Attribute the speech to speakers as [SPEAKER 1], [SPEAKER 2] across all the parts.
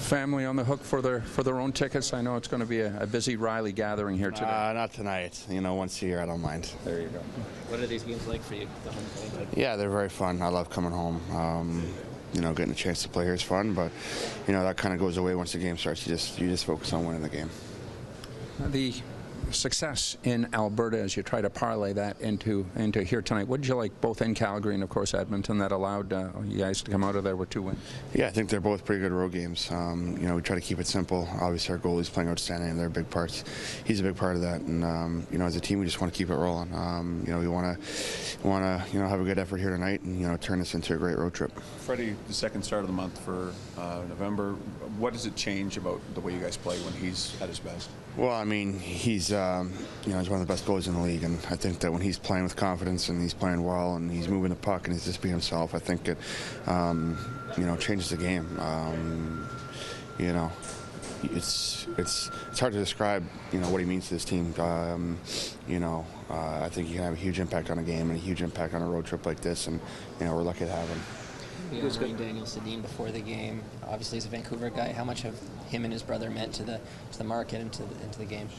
[SPEAKER 1] family on the hook for their own tickets? I know it's going to be a busy Rielly gathering here today.
[SPEAKER 2] Not tonight. You know, once a year, I don't mind.
[SPEAKER 1] There you go.
[SPEAKER 3] What are these games like for you, the home game?
[SPEAKER 2] Yeah, they're very fun. I love coming home. You know, getting a chance to play here is fun, but you know that kind of goes away once the game starts. You just focus on winning the game.
[SPEAKER 1] The success in Alberta, as you try to parlay that into here tonight, what did you like, both in Calgary and of course Edmonton, that allowed you guys to come out of there with 2 wins?
[SPEAKER 2] Yeah, I think they're both pretty good road games. You know, we try to keep it simple. Obviously, our goalie's playing outstanding, and they're big parts. He's a big part of that, and you know, as a team, we just want to keep it rolling. You know, we want to you know, have a good effort here tonight, and you know, turn this into a great road trip.
[SPEAKER 4] Freddie, the second start of the month for November. What does it change about the way you guys play when he's at his best?
[SPEAKER 2] Well, I mean, he's you know, he's one of the best goalies in the league, and I think that when he's playing with confidence and he's playing well and he's moving the puck and he's just being himself, I think it you know, changes the game. You know, it's hard to describe, you know, what he means to this team. You know, I think he can have a huge impact on a game and a huge impact on a road trip like this, and you know, we're lucky to have him.
[SPEAKER 3] You know, Daniel Sedin before the game. Obviously, he's a Vancouver guy. How much have him and his brother meant to the market and to the game?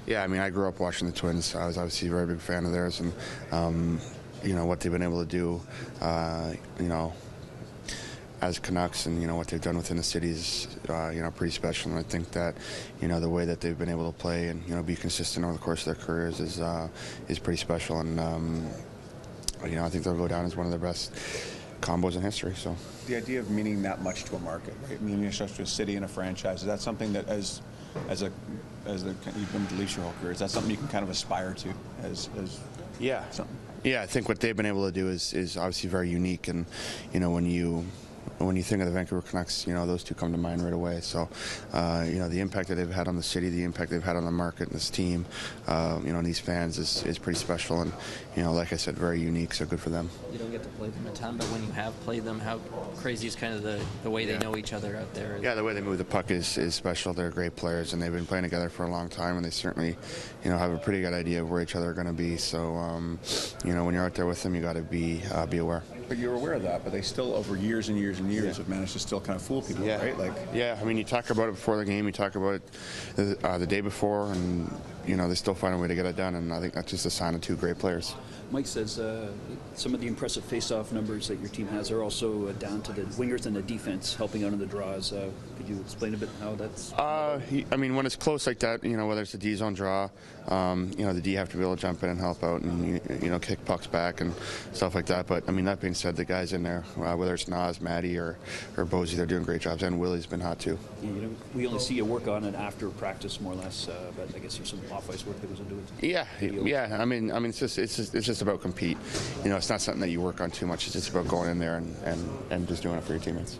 [SPEAKER 2] Yeah, I mean, I grew up watching the Twins. I was obviously a very big fan of theirs, and you know what they've been able to do. You know, as Canucks, and you know what they've done within the city is you know, pretty special. And I think that you know the way that they've been able to play and you know be consistent over the course of their careers is pretty special. And you know, I think they'll go down as one of the best combos in history. So
[SPEAKER 4] the idea of meaning that much to a market, right? Meaning such to a city and a franchise, is that something that you've been with the Leafs your whole career, is that something you can kind of aspire to as
[SPEAKER 2] yeah
[SPEAKER 4] something?
[SPEAKER 2] Yeah, I think what they've been able to do is obviously very unique, and you know, when you think of the Vancouver Canucks, you know, those two come to mind right away. So, you know, the impact that they've had on the city, the impact they've had on the market and this team, you know, and these fans is pretty special. And, you know, like I said, very unique, so good for them.
[SPEAKER 3] You don't get to play them a ton, but when you have played them, how crazy is kind of the way they know each other out there?
[SPEAKER 2] Yeah, the way they move the puck is special. They're great players, and they've been playing together for a long time, and they certainly, you know, have a pretty good idea of where each other are going to be. So, you know, when you're out there with them, you got to be aware.
[SPEAKER 4] But you're aware of that, but they still, over years and years and years, have managed to still kind of fool people, right? Like,
[SPEAKER 2] yeah, I mean, you talk about it before the game, you talk about it the day before, and you know, they still find a way to get it done, and I think that's just a sign of 2 great players.
[SPEAKER 5] Mike says some of the impressive face-off numbers that your team has are also down to the wingers and the defense helping out in the draws. Could you explain a bit how that's?
[SPEAKER 2] I mean, when it's close like that, you know, whether it's a D-zone draw, you know, the D have to be able to jump in and help out and, you know, kick pucks back and stuff like that. But, I mean, that being said, the guys in there, whether it's Nas, Matty, or Bozy, they're doing great jobs, and Willie's been hot too.
[SPEAKER 5] Yeah, you know, we only see you work on it after practice, more or less, but I guess there's some off-ice work that goes into it.
[SPEAKER 2] Yeah. I mean, it's just about compete. You know, it's not something that you work on too much. It's just about going in there and just doing it for your teammates.